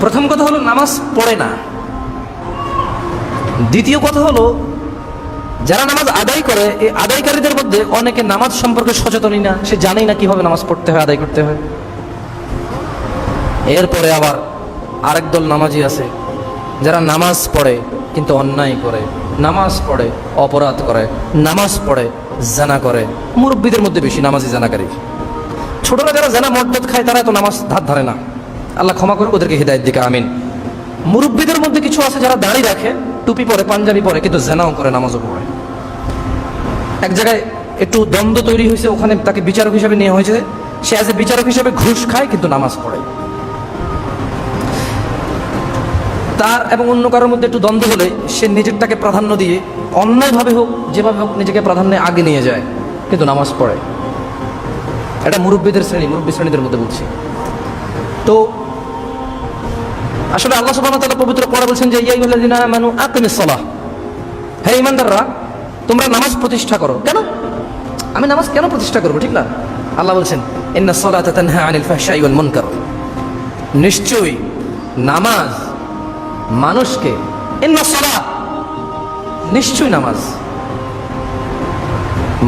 প্রথম কথা হলো নামাজ পড়ে না। দ্বিতীয় কথা হলো যারা নামাজ আদায় করে, এই আদায়কারীদের মধ্যে অনেকে নামাজ সম্পর্কে সচেতনই না, সে জানেই না কিভাবে নামাজ পড়তে হয়, আদায় করতে হয়। এরপরে আবার আরেক দল নামাজি আছে যারা নামাজ পড়ে কিন্তু অন্যায় করে, নামাজ পড়ে অপরাধ করে, নামাজ পড়ে জানা করে। মুরব্বীদের মধ্যে বেশি নামাজি জানাকারী। ছোটরা যারা জানা মদদ খায় তারা তো নামাজ ধার ধারে না। আল্লাহ ক্ষমা করুক, ওদেরকে হিদায়াত দিকে আমিন। মুরব্বীদের মধ্যে কিছু আছে যারা দাড়ি রাখে, টুপি পরে, পাঞ্জাবি পরে, কিন্তু জানাও করে, নামাজও পড়ে। এক জায়গায় একটু দ্বন্দ্ব তৈরি হয়েছে, ওখানে তাকে বিচারক হিসেবে নেওয়া হয়েছে। সে অ্যাজ এ বিচারক হিসেবে ঘুষ খায় কিন্তু নামাজ পড়ে। তার এবং অন্য কারোর মধ্যে একটু দ্বন্দ্ব হলে সে নিজেরটাকে প্রাধান্য দিয়ে অন্যায়ভাবে হোক যেভাবে হোক নিজেকে প্রাধান্যে আগে নিয়ে যায় কিন্তু নামাজ পড়ে। এটা মুরব্বীদের শ্রেণী, মুরব্বী শ্রেণীদের মধ্যে বলছি। তো আসলে আল্লাহ সুবহানাহু ওয়া তাআলা পবিত্র কোরআনে বলছেন যে ইয়া আইয়ুহাল্লাযীনা আমানু আকিমিস সালাহ, হে ঈমানদাররা তোমরা নামাজ প্রতিষ্ঠা করো। কেন আমি নামাজ কেন প্রতিষ্ঠা করব? ঠিক না? আল্লাহ বলছেন ইন্নাস সালাতা তানহা আনিল ফাহশাই ওয়াল মুনকার, নিশ্চয়ই নামাজ মানুষকে, ইন্নাস সালাহ নিশ্চয়ই নামাজ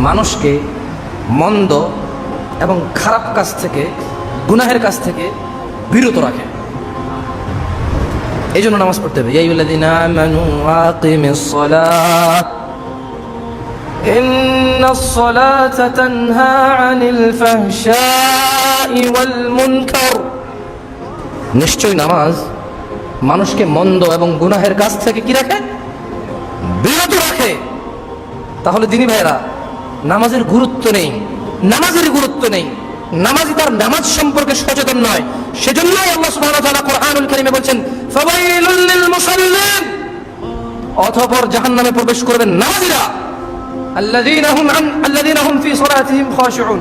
মানুষকে মন্দ এবং খারাপ কাজ থেকে, গুনাহের কাজ থেকে বিরত রাখে। এই জন্য নামাজ পড়তে হবে। ইয়া আইয়ুহাল্লাযীনা আমানু আকিমিস সালাহ ইন্নাস সালাতা তানহা আনিল ফাহশাই ওয়াল মুনকার, নিশ্চয়ই নামাজ মানুষকে মন্দ এবং গুনাহের কাজ থেকে কি রাখে? বিরত রাখে। তাহলে দিনী ভাইরা, নামাজের গুরুত্ব নেই, নামাজের গুরুত্ব নেই, নামাজি তার নামাজ সম্পর্কে সচেতন নয়। সেজন্যই আল্লাহ সুবহানাহু ওয়া তাআলা কোরআনুল কারীমে বলছেন ফাওয়াইলুল লিল মুসাল্লিন, অতঃপর জাহান্নামে প্রবেশ করবেন নামাজীরা, আল্লাযীনা হুম ফি সালাতিহিম খাশিউন।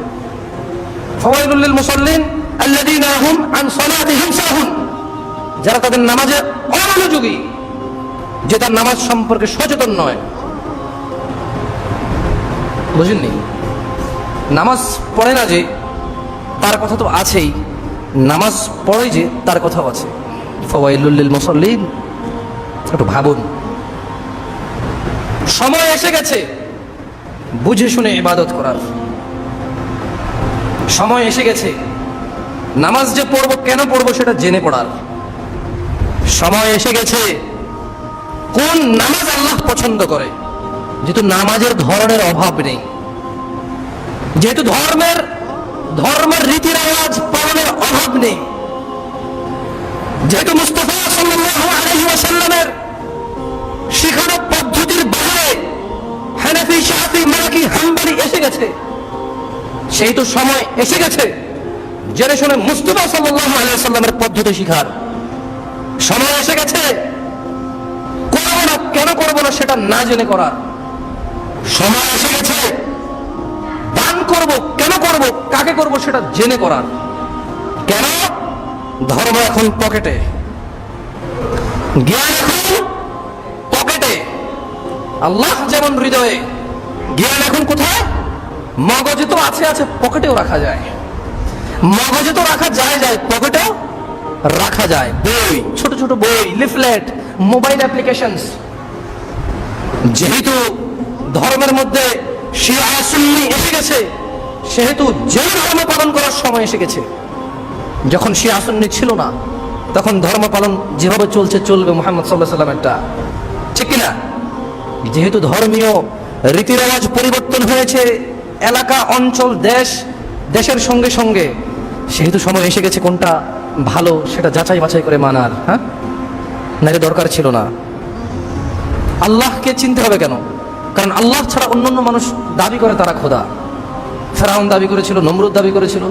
ফাওয়াইলুল লিল মুসাল্লিন আল্লাযীনা হুম আন সালাতিহিম সাহুন, যারা তাদের নামাজে অমনোযোগী, যে তার নামাজ সম্পর্কে সচেতন নয়। বুঝেননি? নামাজ পড়ে না যে তার কথা তো আছেই, নামাজ পড়ে যে তার কথাও আছে। ফাওয়াইলুল লিল মুসাল্লিন, একটু ভাবুন। সময় এসে গেছে বুঝে শুনে ইবাদত করার। সময় এসে গেছে নামাজ যে পড়বো, কেন পড়বো সেটা জেনে পড়ার। সময় এসে গেছে কোন নামাজ আল্লাহ পছন্দ করে। যেহেতু নামাজের ধরনের অভাব নেই, যেহেতু ধর্মের রীতি রেওয়াজ পালনের অভাব নেই, যেহেতু মুস্তাফা সাল্লাল্লাহু আলাইহি ওয়াসাল্লামের শিখানো পদ্ধতির বাইরে হানাফি, শাফি, মালিকি, হাম্বলি এসে গেছে, সেই তো সময় এসে গেছে জেনে শুনে মুস্তাফা সাল্লাল্লাহু আলাইহি ওয়াসাল্লামের পদ্ধতি শিখার। সময় এসে গেছে করবো না, কেন করবো না সেটা না জেনে করার। সময় এসে গেছে দান করব, কেন করব, কাকে করব সেটা জেনে করার। কেন? ধর্ম এখন পকেটে, জ্ঞান এখন পকেটে। আল্লাহ যেমন হৃদয়ে, জ্ঞান এখন কোথায়? মগজে তো আছে, পকেটেও রাখা যায়। মগজে তো রাখা যায়, পকেটেও রাখা যায়। বই, ছোট ছোট বই, লিফলেট, মোবাইল অ্যাপ্লিকেশনস। যেহেতু ধর্মের মধ্যে শিয়া সুন্নি এসে গেছে, সেহেতু যে ধর্ম পালন করার সময় এসে গেছে। যখন শিয়া সুন্নি ছিল না, তখন ধর্ম পালন যেভাবে চলবে মুহাম্মদ সাল্লাল্লাহু আলাইহি ওয়াসাল্লামেরটা, ঠিক কিনা? যেহেতু ধর্মীয় রীতি রেওয়াজ পরিবর্তন হয়েছে, এলাকা, অঞ্চল, দেশের সঙ্গে সঙ্গে, সেহেতু সময় এসে গেছে কোনটা ভালো সেটা যাচাই বাছাই করে মানার। হ্যাঁ, নাকি দরকার ছিল না? আল্লাহকে চিনতে হবে কেন? কারণ আল্লাহ ছাড়া অন্যান্য মানুষ দাবি করে তারা খোদা। ফেরাউন দাবি করেছিল, নমরুদ দাবি করেছিল।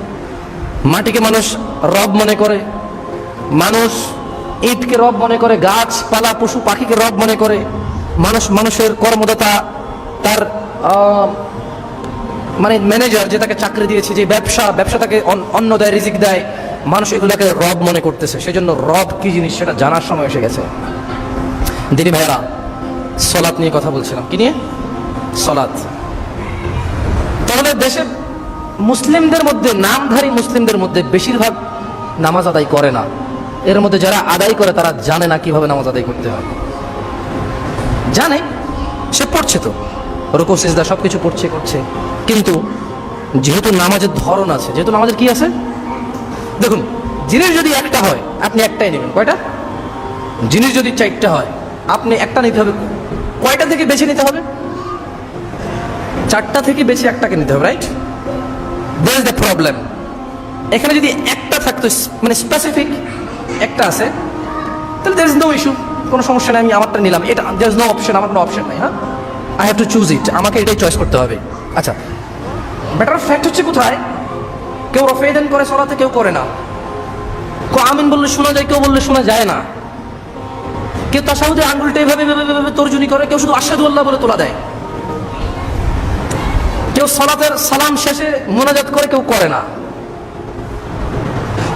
মাটিকে মানুষ রব মনে করে, মানুষ ইটকে রব মনে করে, গাছপালা, পশু পাখিকে রব মনে করে। মানুষের কর্মদাতা, তার মানে ম্যানেজার যে তাকে চাকরি দিয়েছে, যে ব্যবসা তাকে অন্ন দেয়, রিজিক দেয়, মানুষ এগুলোকে রব মনে করতেছে। সেজন্য রব কি জিনিস সেটা জানার সময় এসে গেছে। দিনী ভাইয়েরা, সালাত নিয়ে কথা বলছিলাম। কি নিয়ে? সালাত। তাহলে দেশে মুসলিমদের মধ্যে, নামধারী মুসলিমদের মধ্যে বেশিরভাগ নামাজ আদায় করে না। এর মধ্যে যারা আদায় করে তারা জানে না কিভাবে নামাজ আদায় করতে হয়। জানে, সে পড়ছে তো, রুকু সিজদা সবকিছু করছে, কিন্তু যেহেতু নামাজের ধরন আছে, যেহেতু নামাজের কি আছে, দেখুন জিনিস যদি একটা হয় আপনি একটাই নেবেন, কয়টা? জিনিস যদি 4টা হয় আপনি একটা নিতে হবে, কয়টা থেকে বেছে নিতে হবে? 4টা থেকে বেছে একটাকে নিতে হবে, right? That is the problem. এখানে যদি একটা থাকতো, মানে স্পেসিফিক একটা আছে, তাহলে দ্যার ইজ নো ইস্যু, কোনো সমস্যা নেই, আমি আমারটা নিলাম, এটা দ্যার ইজ নো অপশন, আমার কোনো অপশন নাই। হ্যাঁ, আই হ্যাভ টু চুজ ইট, আমাকে এটাই চয়েস করতে হবে। আচ্ছা, বেটার ফ্যাক্ট হচ্ছে কোথায়, কেউ রফেদান করে সলাতে, কেউ করে না। কেউ আমিন বললে শোনা যায়, কেউ বললে শোনা যায় না। কেউ তাশাহুদে আঙ্গুলটা এভাবে তর্জনী করে, কেউ শুধু আশহাদু আল্লাহ বলে তোলা দেয়। কেউ সালাতের সালাম শেষে মোনাজাত করে, কেউ করে না।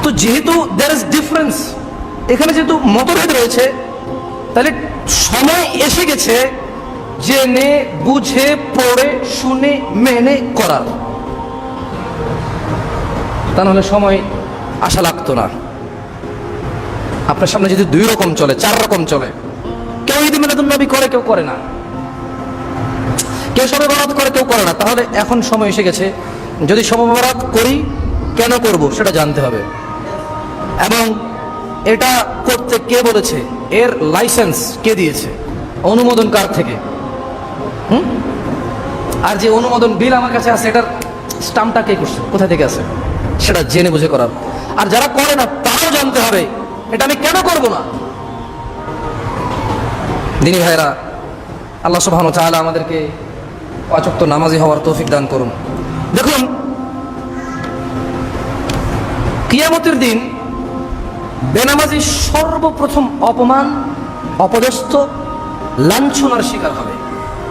তো যেহেতু দেয়ার ইজ ডিফারেন্স, এখানে যেহেতু মতভেদ রয়েছে, তাহলে সময় এসে গেছে জেনে বুঝে পড়ে শুনে মেনে করার। তা নাহলে সময় আশা লাগতো না। আপনার সামনে যদি 2 রকম চলে, 4 রকম চলে, কেউ ঈদ মিলাদুন নবী করে, কেউ করে না, কেউ শবে বরাত করে, কেউ করে না, তাহলে এখন সময় এসে গেছে, যদি শবে বরাত করি কেন করব সেটা জানতে হবে, এবং এটা করতে কে বলেছে, এর লাইসেন্স কে দিয়েছে, অনুমোদন কার থেকে, আর যে অনুমোদন বিল আমার কাছে আছে এটার স্টাম্পটা কে করছে, কোথা থেকে আছে, সেটা জেনে বুঝে করার। আর যারা করে না তারাও জানতে হবে এটা আমি কেন করব না। দিনী ভাইরা, আল্লাহ সুবহানাহু ওয়া তাআলা আমাদেরকে 5 ওয়াক্ত নামাজি হওয়ার তৌফিক দান করুন। দেখুন, কিয়ামতের দিন বেনামাজি সর্বপ্রথম অপমান, অপদস্থ, লাঞ্ছনার শিকার হবে।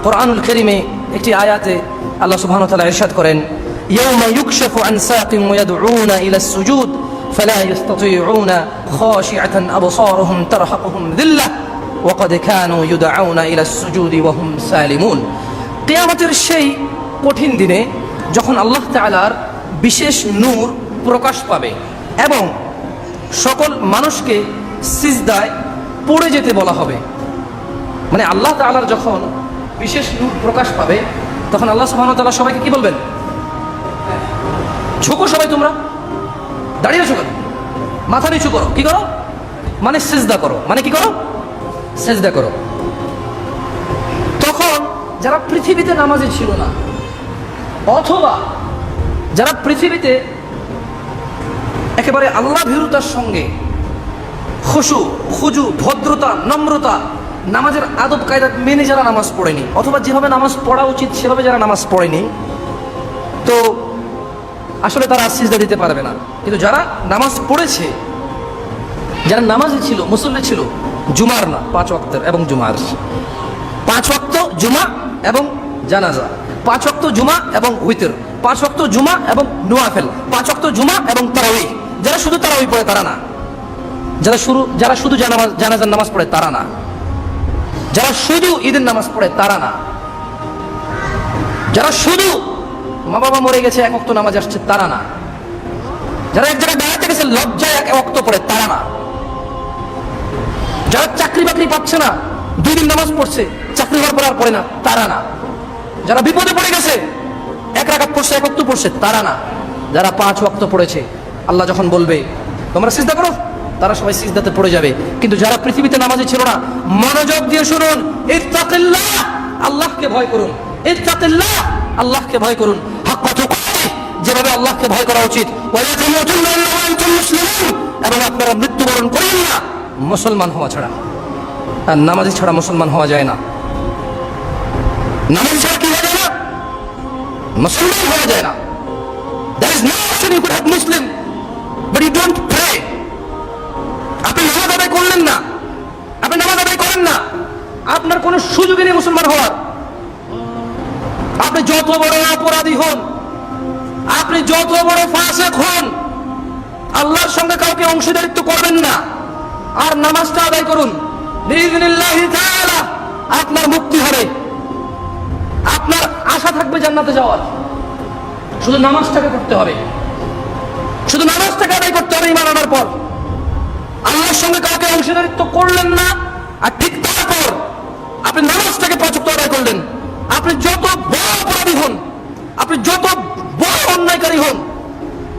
কোরআনুল কারীমে একটি আয়াতে আল্লাহ সুবহানাহু ওয়া তাআলা ইরশাদ করেন, ইয়াওমা ইউকশাফু আন সাকিন ওয়া ইয়াদউনা ইলা সুজুদ ফালা ইস্তাতিউনা খাশিআতান আবসারুহুম তারহাকুহুম যিল্লাহ ওয়া ক্বাদ কানু ইউদআউনা ইলা সুজুদি ওয়া হুম সালিমুন। কিয়ামতের সেই কঠিন দিনে যখন আল্লাহ তাআলার বিশেষ নূর প্রকাশ পাবে এবং সকল মানুষকে সিজদায় পড়ে যেতে বলা হবে, মানে আল্লাহ তাআলার যখন বিশেষ নূর প্রকাশ পাবে তখন আল্লাহ সুবহানাহু ওয়া তাআলা সবাইকে কি বলবেন, ঝুঁকো সবাই, তোমরা দাঁড়িয়ে আছো কেন, মাথা নিচু করো, কি করো, মানে সিজদা করো, মানে কি করো, সিজদা করো। তখন যারা পৃথিবীতে নামাজি ছিল না, অথবা যারা পৃথিবীতে একেবারে আল্লাহ ভীরুতার সঙ্গে খুশু খুজু ভদ্রতা নম্রতা নামাজের আদব কায়দা মেনে যারা নামাজ পড়েনি, অথবা যেভাবে নামাজ পড়া উচিত সেভাবে যারা নামাজ পড়েনি, তো আসলে তারা সিজদা দিতে পারবে না। কিন্তু যারা নামাজ পড়েছে, যারা নামাজি ছিল, মুসল্লি ছিল, জুমার না 5 ওয়াক্তের এবং জুমার, 5 ওয়াক্ত জুমা এবং জানাজা, 5 ওয়াক্ত জুমা এবং উইতর, 5 ওয়াক্ত জুমা এবং নওয়াফিল, 5 ওয়াক্ত জুমা এবং তারাউই। যারা শুধু তারাউই পড়ে তারা না, যারা শুধু জানাজার নামাজ পড়ে তারা না, যারা শুধু ঈদের নামাজ পড়ে তারা না, যারা শুধু মা বাবা মরে গেছে 1 ওয়াক্ত নামাজ আসছে তারা না, যারা এক জায়গায় বেড়াতে গেছে লজ্জায় 1 ওয়াক্ত পড়ে তারা না, যারা চাকরি বাকরি পাচ্ছে না 2 দিন নামাজ পড়ছে, চাকরি হওয়ার পর আর পড়ে না তারা না, যারা বিপদে পড়ে গেছে 1 রাকাত পড়ছে 1 ওয়াক্ত পড়ছে তারা না, যারা 5 ওয়াক্ত পড়েছে আল্লাহ যখন বলবে তোমরা সিজদা করো, তারা সবাই সিজদাতে পড়ে যাবে। কিন্তু যারা পৃথিবীতে নামাজি ছিল না, মনোযোগ দিয়ে শুনুন, ইত্তাকিল্লাহ, আল্লাহকে ভয় করুন, ইত্তাকিল্লাহ, আল্লাহকে ভয় করুন, হাক্কা তুকাতিহ, যেভাবে আল্লাহকে ভয় করা উচিত, ওয়ালা তামুতুন্না ইল্লা ওয়া আনতুম মুসলিমুন, এবং আপনারা মৃত্যুবরণ করেন না মুসলমান হওয়া ছাড়া। আর নামাজি ছাড়া মুসলমান হওয়া যায় না, নামাজি ছাড়া কি হওয়া যায় না, মুসলমান হওয়া যায় না। There is no option you could have Muslim but you don't pray. আপনি নামাজ আদায় করলেন না, আপনি নামাজ আদায় করেন না, আপনার কোনো সুযোগই নেই মুসলমান হওয়ার। আপনি যত বড় অপরাধী হন, আপনি যত বড় ফাসিক হন, আল্লাহর সঙ্গে কাউকে অংশীদারিত্ব করবেন না, আর নামাজটা আদায় করুন, বিইজনিল্লাহি তাআলা আপনার মুক্তি হবে, আপনার আশা থাকবে জান্নাতে যাওয়ার। শুধু নামাজটাকে করতে হবে, শুধু নামাজটাকে আদায় করতে হবে ঈমান আনার পর। আল্লাহর সঙ্গে কাউকে অংশীদারিত্ব করলেন না, আর ঠিক তারপর আপনি নামাজটাকে 5 ওয়াক্ত আদায় করলেন, আপনি যত বড় অপরাধী হন, আপনি যত বড় অন্যায়কারী হন,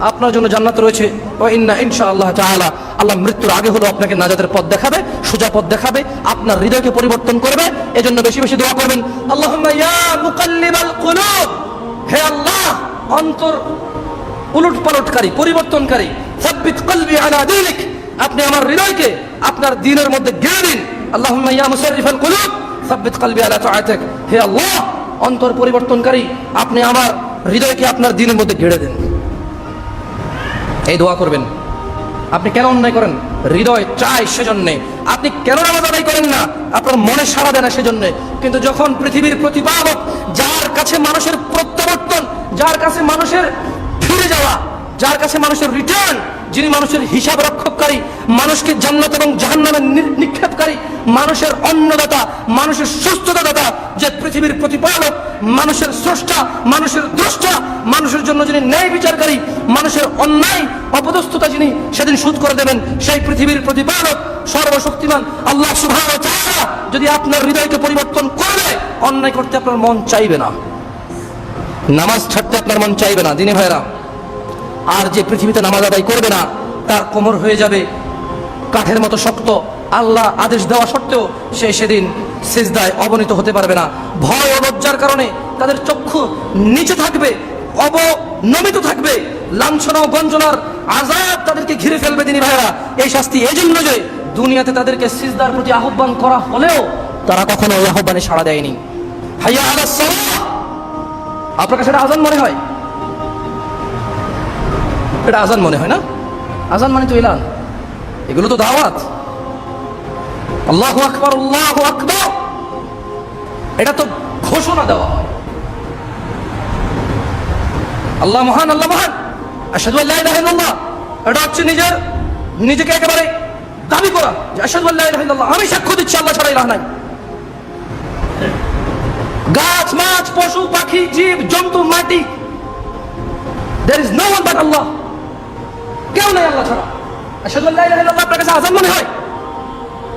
আপনার জন্য জান্নাত রয়েছে। ও ইনশাআল্লাহ তাআলা আল্লাহ মৃত্যুর আগে হলো আপনাকে নাজাতের পথ দেখাবে, সোজা পথ দেখাবে, আপনার হৃদয়কে পরিবর্তন করবে। এজন্য বেশি বেশি দোয়া করবেন। আল্লাহুম্মা ইয়া মুকাল্লিবাল কুলুব, হে আল্লাহ অন্তর উলটপালটকারী, পরিবর্তনকারী, সাব্বিত কলবি আলা দীনিক, আপনি আমার হৃদয়কে আপনার দ্বীনের মধ্যে গেড়ে দিন। আল্লাহুম্মা ইয়া মুসাররিফাল কুলুব সাব্বিত কলবি আলা তাআতিক, হে আল্লাহ অন্তর পরিবর্তনকারী, আপনি আমার হৃদয়কে আপনার দ্বীনের মধ্যে গেড়ে দিন। এই দোয়া করবেন। আপনি কেন অন্যায় করেন? হৃদয় চায় সেজন্য। আপনি কেন নামাজ আদায় করেন না? আপনার মনে সাড়া দেয় না সেজন্য। কিন্তু যখন পৃথিবীর প্রতিপালক, যার কাছে মানুষের প্রত্যাবর্তন, যার কাছে মানুষের ফিরে যাওয়া, যার কাছে মানুষের রিটার্ন, যিনি মানুষের হিসাব রক্ষককারী, মানুষকে জান্নাত এবং জাহান্নামে নিক্ষেপকারী, মানুষের অন্নদাতা, মানুষের সুস্থতা দাতা, যে পৃথিবীর প্রতিপালক, মানুষের স্রষ্টা, মানুষের দ্রষ্টা, মানুষের জন্য যিনি ন্যায় বিচারকারী, মানুষের অন্যায় অপদস্থতা যিনি সেদিন শোধ করে দেবেন, সেই পৃথিবীর প্রতিপালক সর্বশক্তিমান আল্লাহ সুবহানাহু ওয়া তাআলা যদি আপনার হৃদয়কে পরিবর্তন করে, অন্যায় করতে আপনার মন চাইবে না, নামাজ ছাড়তে আপনার মন চাইবে না। দিনী ভাইরা, আর যে পৃথিবীতে নামাজ আদায় করবে না, তার কোমর হয়ে যাবে কাঠের মতো শক্ত। আল্লাহ আদেশ দেওয়া সত্ত্বেও সে সেদিন সিজদায় অবনীত হতে পারবে না। ভয় ও লজ্জার কারণে তাদের চক্ষু নিচে থাকবে, অবনমিত থাকবে, লাঞ্ছনা ও গঞ্জনার আযাব তাদেরকে ঘিরে ফেলবে। দিনী ভাইরা, এই শাস্তি এজন্য যে দুনিয়াতে তাদেরকে সিজদার প্রতি আহ্বান করা হলেও তারা কখনো ওই আহ্বানে সাড়া দেয়নি। হাইয়া আলাস সালাহ, আপনার কাছে এটা আযান মনে হয়? এটা আজান মনে হয় না? আজান মানে তো এলান, এগুলো তো দাওয়াত। আল্লাহু আকবার, আল্লাহু আকবার, এটা তো ঘোষণা দেওয়া হয়। আল্লাহ মহান, আল্লাহ মহান, আশহাদু আল্লা ইলাহা ইল্লাল্লাহ, এটা হচ্ছে নিজেকে একেবারে দাবি করা যে আশহাদু আল্লা ইলাহা ইল্লাল্লাহ, আমি সাক্ষ্য দিচ্ছি আল্লাহ ছাড়া ইলাহ নাই। গাছ, মাছ, পশু, পাখি, জীব জন্তু, মাটি, there is no one but Allah, কেউ নাই আল্লাহ ছাড়া। আশহাদু আল্লা ইলাহা ইল্লাল্লাহ আপনার কাছে আযান মনে হয়?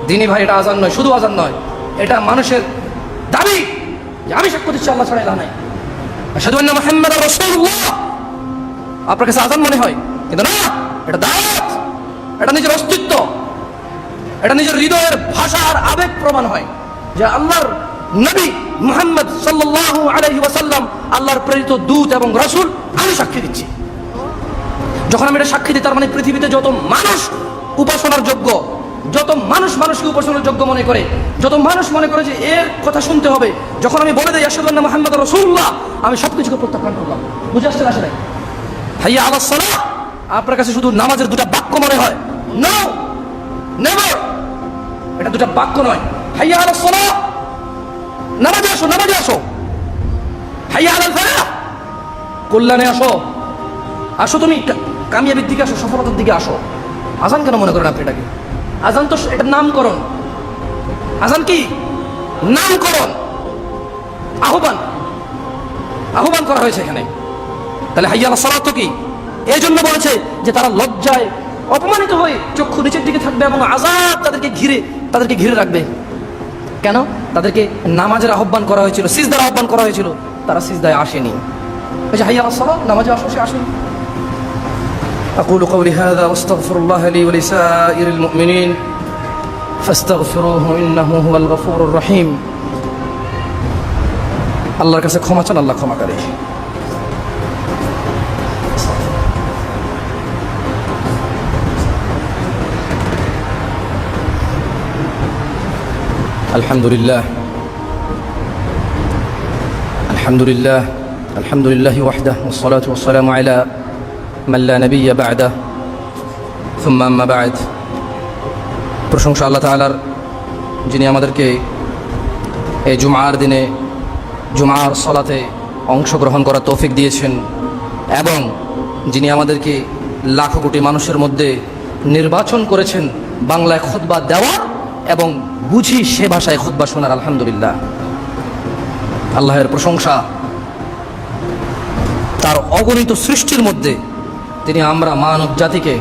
দিনী ভাই, এটা আযান নয়, শুধু আযান নয়, এটা মানুষের দাবি যে আমি সাক্ষ্য দিচ্ছি আল্লাহ ছাড়া ইলাহ নাই। আশহাদু আন্না মুহাম্মাদার রাসূলুল্লাহ আপনার কাছে আযান মনে হয়, কিন্তু না, এটা দাওয়াত, এটা নিজের অস্তিত্ব, এটা নিজের হৃদয়ের ভাষা আর আবেগ প্রমাণ হয় যে আল্লাহর নবী মুহাম্মদ সাল্লাল্লাহু আলাইহি ওয়াসাল্লাম আল্লাহর প্রেরিত দূত এবং রাসূল, আমি সাক্ষী দিচ্ছি। যখন আমি এটা সাক্ষী দিই, তার মানে পৃথিবীতে যত মানুষ উপাসনার যোগ্য, যত মানুষ মানুষকে উপাসনার যোগ্য মনে করে, যত মানুষ মনে করে যে এর কথা শুনতে হবে, যখন আমি বলে দিই আশহাদু আন্না মুহাম্মাদার রাসূলুল্লাহ, আমি সবকিছুকে প্রত্যাখ্যান করলাম। বুঝে আসছে আসলে? হাইয়া আলাস সালাহ আপনার কাছে শুধু নামাজের দুটা বাক্য মনে হয়? নো, নেভার, এটা দুটা বাক্য নয়। হাইয়া আলাস সালাহ, নামাজে আসো, নামাজে আসো। হাইয়া আলাল ফালাহ, কল্যাণে আসো, আসো, তুমি কামিয়াবির দিকে আসো, সফলতার দিকে আসো। আজান কেন মনে করেন আপনি এটাকে? আজান তো এটা নামকরণ। আজান কি? নামকরণ, আহ্বান, আহ্বান করা হয়েছে এখানে। তাহলে হাইয়া আলাস সালাত তো কি? এই জন্য বলেছে যে তারা লজ্জায় অপমানিত হয়ে চক্ষু নিচের দিকে থাকবে এবং আযাব তাদেরকে ঘিরে রাখবে। কেন? তাদেরকে নামাজের আহ্বান করা হয়েছিল, সিজদার আহ্বান করা হয়েছিল, তারা সিজদায় আসেনি। হাইয়া আলাস সালাত, নামাজে আসো, সে আসেনি। أقول قولي هذا واستغفر الله لي ولسائر المؤمنين فاستغفروه إنه هو الغفور الرحيم। আল্লাহর কাছে ক্ষমা চান, আল্লাহ ক্ষমা করে। আলহামদুলিল্লাহ, আলহামদুলিল্লাহ, আলহামদুলিল্লাহি ওয়াহদাহু ওয়াসসালাতু ওয়াসসালামু আলা মান লা নাবিয়্যা বা'দা সুম্মা আম্মা বা'দ। প্রশংসা আল্লাহ তাআলার, যিনি আমাদেরকে এই জুমার দিনে জুমার সালাতে অংশগ্রহণ করার তৌফিক দিয়েছেন এবং যিনি আমাদেরকে লাখো কোটি মানুষের মধ্যে নির্বাচন করেছেন বাংলায় খুতবা দেওয়ার এবং বুঝি সে ভাষায় খুতবা শোনার। আলহামদুলিল্লাহ, আল্লাহের প্রশংসা। তার অগণিত সৃষ্টির মধ্যে তিনি আমরা মানব জাতিকে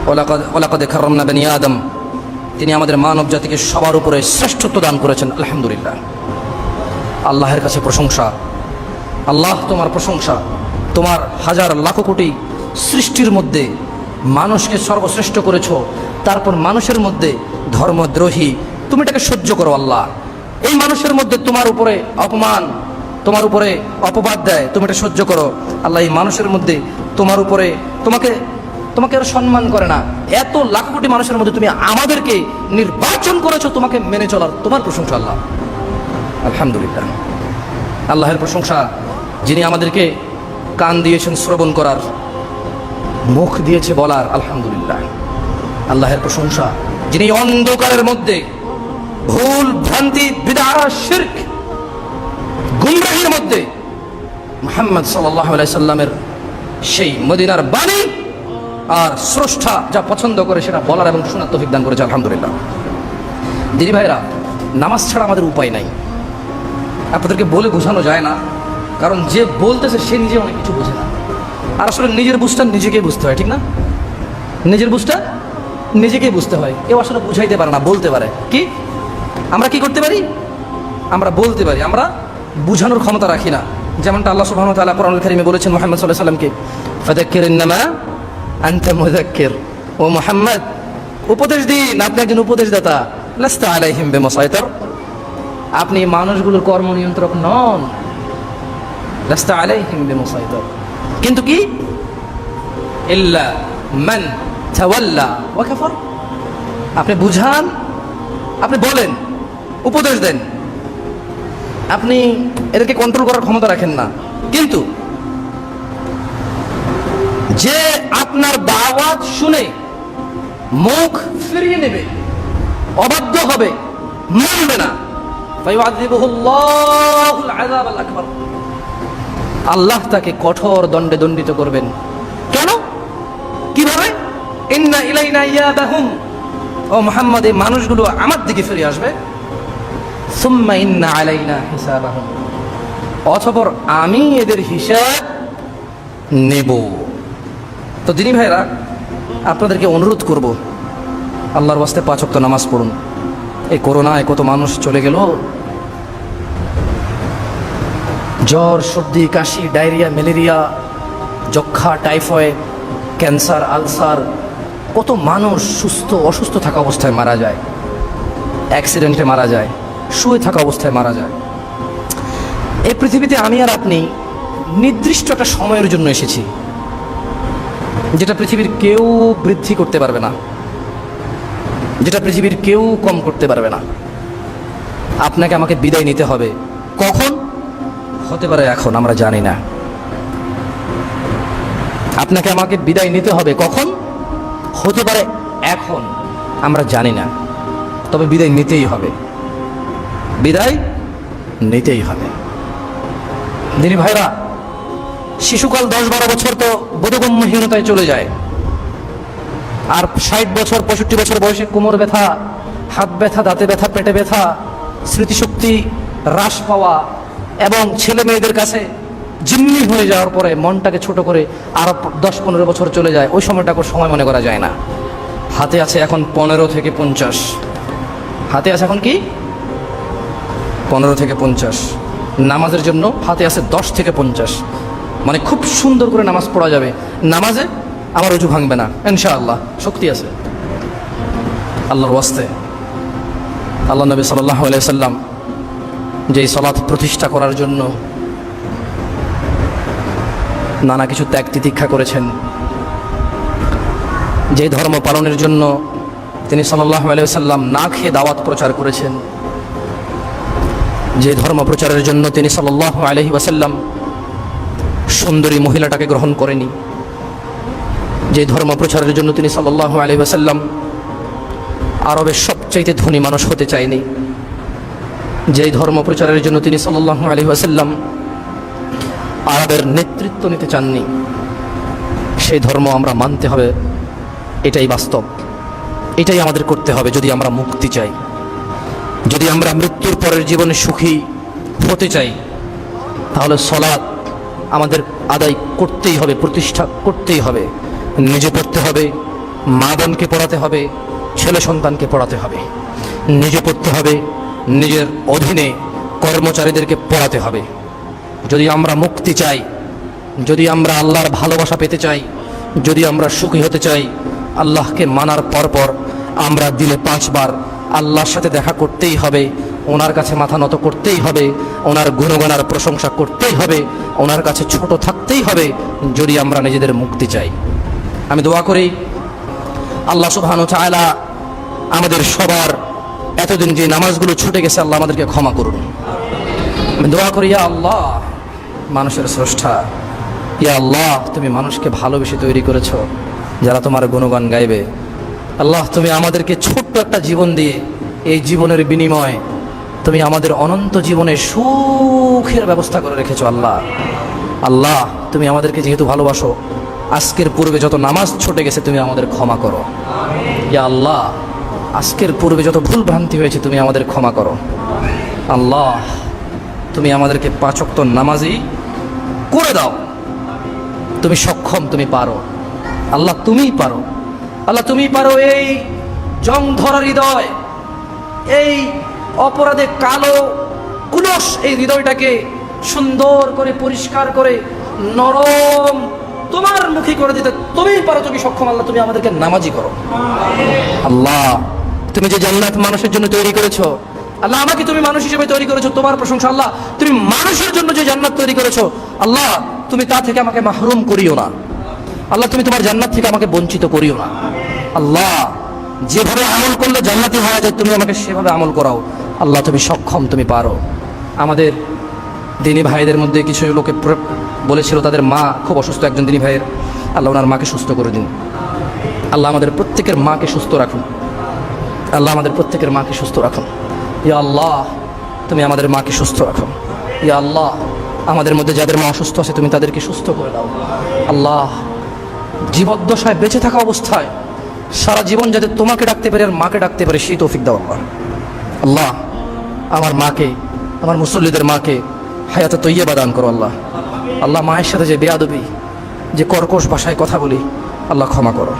ওয়ালাকাদ কাররামনা বনি আদম, তিনি আমাদের মানব জাতিকে সবার উপরে শ্রেষ্ঠত্ব দান করেছেন। আলহামদুলিল্লাহ, আল্লাহের কাছে প্রশংসা। আল্লাহ, তোমার প্রশংসা। তোমার হাজার লাখ কোটি সৃষ্টির মধ্যে মানুষকে সর্বশ্রেষ্ঠ করেছো, তারপর মানুষের মধ্যে ধর্মদ্রোহী তুমি এটাকে সহ্য করো। আল্লাহ, এই মানুষের মধ্যে তোমার উপরে অপমান, তোমার উপরে অপবাদ দেয়, তুমি এটা সহ্য করো। আল্লাহ, এই মানুষের মধ্যে তোমার উপরে তোমাকে আর সম্মান করে না, এত লাখ কোটি মানুষের মধ্যে তুমি আমাদেরকে নির্বাচন করেছো তোমাকে মেনে চলার, তোমার প্রশংসা আল্লাহ। আলহামদুলিল্লাহ, আল্লাহের প্রশংসা, যিনি আমাদেরকে কান দিয়েছেন শ্রবণ করার, মুখ দিয়েছে বলার। আলহামদুলিল্লাহ, আল্লাহের প্রশংসা, যিনি অন্ধকারের মধ্যে ভুল ভ্রান্তি বিদআত শিরক গুমরাহির মধ্যে মুহাম্মদ সাল্লাল্লাহু আলাইহি সাল্লামের সেই মদিনার বাণী আর স্রষ্টা যা পছন্দ করে সেটা বলার এবং শোনার তৌফিক দান করেছে। আলহামদুলিল্লাহ। দিদি ভাইরা, নামাজ ছাড়া আমাদের উপায় নাই। আপনাদেরকে বলে বোঝানো যায় না, কারণ যে বলতেছে সে নিজে অনেক কিছু বোঝে না। আর আসলে নিজের বুঝটা নিজেকেই বুঝতে হয়, ঠিক না? নিজের বুঝটা নিজেকেই বুঝতে হয়। কেউ আসলে বুঝাইতে পারে না, বলতে পারে। কি আমরা কি করতে পারি? আমরা বলতে পারি, আমরা বুঝানোর ক্ষমতা রাখি না। যেমনটা আল্লাহ সুবহানাহু ওয়া তাআলা কোরআনুল কারীমে বলেছেন মুহাম্মদ সাল্লাল্লাহু আলাইহি সাল্লামকে, ফাযাক্কির ইন্নামা আনতা মুযাক্কির, ও মুহাম্মদ উপদেশ দিন, আপনি একজন উপদেশদাতা। লাস্তা আলাইহিম বিমুসাইতির, আপনি মানুষগুলোর কর্ম নিয়ন্ত্রক নন। লাস্তা আলাইহিম বিমুসাইতির, কিন্তু কি ইল্লা মান তাওয়াল্লা ওয়া কাফার, আপনি বুঝান, আপনি বলেন, উপদেশ দেন, আপনি এদেরকে কন্ট্রোল করার ক্ষমতা রাখেন না। কিন্তু যে আপনার দাওয়াত শুনে মুখ ফিরিয়ে নেবে, অবাধ্য হবে, মানবে না, ফায়ুআযিবুহুল্লাহুল আযাবাল আকবার, আল্লাহ তাকে কঠোর দণ্ডে দণ্ডিত করবেন। কেন? কিভাবে? ইন্না ইলাইনা ইয়াবাহুম, ও মুহাম্মদ, এই মানুষগুলো আমার দিকে ফিরে আসবে। সুম্মা ইন্না আলাইনা হিসাবাহুম, অতঃপর আমি এদের হিসাব নেব। তো দিনী ভাইরা, আপনাদেরকে অনুরোধ করব, আল্লাহর ওয়াস্তে 5 ওয়াক্ত নামাজ পড়ুন। এই করোনায় কত মানুষ চলে গেল, জ্বর, সর্দি, কাশি, ডায়রিয়া, ম্যালেরিয়া, যক্ষা, টাইফয়েড, ক্যান্সার, আলসার, কত মানুষ অসুস্থ থাকা অবস্থায় মারা যায়, অ্যাক্সিডেন্টে মারা যায়, শুয়ে থাকা অবস্থায় মারা যায়। এই পৃথিবীতে আমি আর আপনি নির্দিষ্ট একটা সময়ের জন্য এসেছি, যেটা পৃথিবীর কেউ বৃদ্ধি করতে পারবে না, যেটা পৃথিবীর কেউ কম করতে পারবে না। আপনাকে আমাকে বিদায় নিতে হবে। কখন? হতে পারে এখন, আমরা জানি না। আপনাকে আমাকে বিদায় নিতে হবে কখন? হতে পারে এখন, আমরা জানি না। তবে বিদায় নিতেই হবে, বিদায় নিতেই হবে। দিনী ভাইরা, শিশুকাল 10-12 বছর তো বোধগম্যহীনতায় চলে যায়, আর 60 বছর 65 বছর বয়সে কোমর ব্যথা, হাত ব্যথা, দাঁতে ব্যথা, পেটে ব্যথা, স্মৃতিশক্তি হ্রাস পাওয়া এবং ছেলে মেয়েদের কাছে জিম্মি হয়ে যাওয়ার পরে মনটাকে ছোট করে আরো 10-15 বছর চলে যায়। ওই সময়টাকে সময় মনে করা যায় না। হাতে আছে এখন 15 থেকে 50, হাতে আছে এখন কি 15 থেকে 50। নামাজের জন্য হাতে আছে 10 থেকে 50, মানে খুব সুন্দর করে নামাজ পড়া যাবে। নামাজে আমার অজু ভাঙবে না ইনশাআল্লাহ, শক্তি আছে আল্লাহর ওয়াস্তে। আল্লাহ নবী সাল্লাল্লাহু আলাইহি সাল্লাম যেই সালাত প্রতিষ্ঠা করার জন্য নানা কিছু ত্যাগ তিতিক্ষা করেছেন, যে ধর্ম পালনের জন্য তিনি সাল্লাল্লাহু আলাইহি সাল্লাম না খেয়ে দাওয়াত প্রচার করেছেন, যে ধর্ম প্রচারের জন্য তিনি সাল্লাল্লাহু আলাইহি ওয়াসাল্লাম সুন্দরী মহিলাটাকে গ্রহণ করেনি, যে ধর্ম প্রচারের জন্য তিনি সাল্লাল্লাহু আলাইহি ওয়াসাল্লাম আরবের সবচাইতে ধনী মানুষ হতে চায়নি, যে ধর্ম প্রচারের জন্য তিনি সাল্লাল্লাহু আলাইহি ওয়াসাল্লাম আরবের নেতৃত্ব নিতে চাননি, সেই ধর্ম আমরা মানতে হবে। এটাই বাস্তব, এটাই আমাদের করতে হবে যদি আমরা মুক্তি চাই, যদি আমরা মৃত্যুর পরের জীবনে সুখী হতে চাই। তাহলে সালাত আমাদের আদায় করতেই হবে, প্রতিষ্ঠা করতেই হবে, নিজে পড়তে হবে, মা বোনকে পড়াতে হবে, ছেলে সন্তানকে পড়াতে হবে, নিজে পড়তে হবে, নিজের অধীনে কর্মচারীদেরকে পড়াতে হবে। যদি আমরা মুক্তি চাই, যদি আমরা আল্লাহর ভালোবাসা পেতে চাই, যদি আমরা সুখী হতে চাই, আল্লাহকে মানার পর আমরা দিলে 5 বার আল্লাহর সাথে দেখা করতেই হবে, ওনার কাছে মাথা নত করতেই হবে, ওনার গুণগানার প্রশংসা করতেই হবে, ওনার কাছে ছোট থাকতেই হবে, যদি আমরা নিজেদের মুক্তি চাই। আমি দোয়া করি আল্লাহ সুবহানাহু ওয়া তাআলা আমাদের সবার এতদিন যে নামাজগুলো ছুটে গেছে আল্লাহ আমাদেরকে ক্ষমা করুন। আমি দোয়া করি, ইয়া আল্লাহ, মানুষের স্রষ্টা, ইয়া আল্লাহ, তুমি মানুষকে ভালোবেসে তৈরি করেছো যারা তোমার গুণগান গাইবে। আল্লাহ, তুমি আমাদেরকে ছোট্ট একটা জীবন দিয়ে এই জীবনের বিনিময়ে তুমি আমাদের অনন্ত জীবনে সুখের ব্যবস্থা করে রেখেছো। আল্লাহ আল্লাহ, তুমি আমাদেরকে যেহেতু ভালোবাসো, আজকের পূর্বে যত নামাজ ছুটে গেছে তুমি আমাদের ক্ষমা করো। ইয়া আল্লাহ, আজকের পূর্বে যত ভুল ভ্রান্তি হয়েছে তুমি আমাদের ক্ষমা করো। আল্লাহ, তুমি আমাদেরকে 5 ওয়াক্ত নামাজি করে দাও। তুমি সক্ষম, তুমি পারো। আল্লাহ, তুমিই পারো। আল্লাহ, তুমি পারো এই জং ধরা হৃদয়, এই অপরাধে কালো কুলস এই হৃদয়টাকে সুন্দর করে পরিষ্কার করে নরম তোমার মুখী করে দিতে তুমিই পারো, তুমি সক্ষম। আল্লাহ, তুমি আমাদেরকে নামাজি করো। আল্লাহ, তুমি যে জান্নাত মানুষের জন্য তৈরি করেছো, আল্লাহ আমাকে তুমি মানুষ হিসেবে তৈরি করেছো, তোমার প্রশংসা। আল্লাহ, তুমি মানুষের জন্য যে জান্নাত তৈরি করেছো, আল্লাহ তুমি তা থেকে আমাকে মাহরুম করিও না। আল্লাহ, তুমি তোমার জান্নাত থেকে আমাকে বঞ্চিত করিও না। আল্লাহ, যেভাবে আমল করলে জান্নাতি হওয়া যায় তুমি আমাকে সেভাবে আমল করাও। আল্লাহ, তুমি সক্ষম, তুমি পারো। আমাদের দিনী ভাইদের মধ্যে কিছু লোকে বলেছিল তাদের মা খুব অসুস্থ, একজন দিনী ভাইয়ের। আল্লাহ ওনার মাকে সুস্থ করে দিন। আল্লাহ আমাদের প্রত্যেকের মাকে সুস্থ রাখুন। আল্লাহ আমাদের প্রত্যেকের মাকে সুস্থ রাখুন। ইয়া আল্লাহ, তুমি আমাদের মাকে সুস্থ রাখো। ইয়া আল্লাহ, আমাদের মধ্যে যাদের মা অসুস্থ আছে তুমি তাদেরকে সুস্থ করে দাও। আল্লাহ, জীবদ্দশায় বেঁচে থাকা অবস্থায় সারা জীবন যাতে তোমাকে ডাকতে পারে আর মাকে ডাকতে পারে সেই তৌফিক দাও। আল্লাহ আল্লাহ, আমার মাকে, আমার মুসল্লিদের মাকে হায়াতে তৈয়বা দান করো। আল্লাহ আল্লাহ, মায়ের সাথে যে বেয়াদবি, যে কর্কশ ভাষায় কথা বলি, আল্লাহ ক্ষমা করো।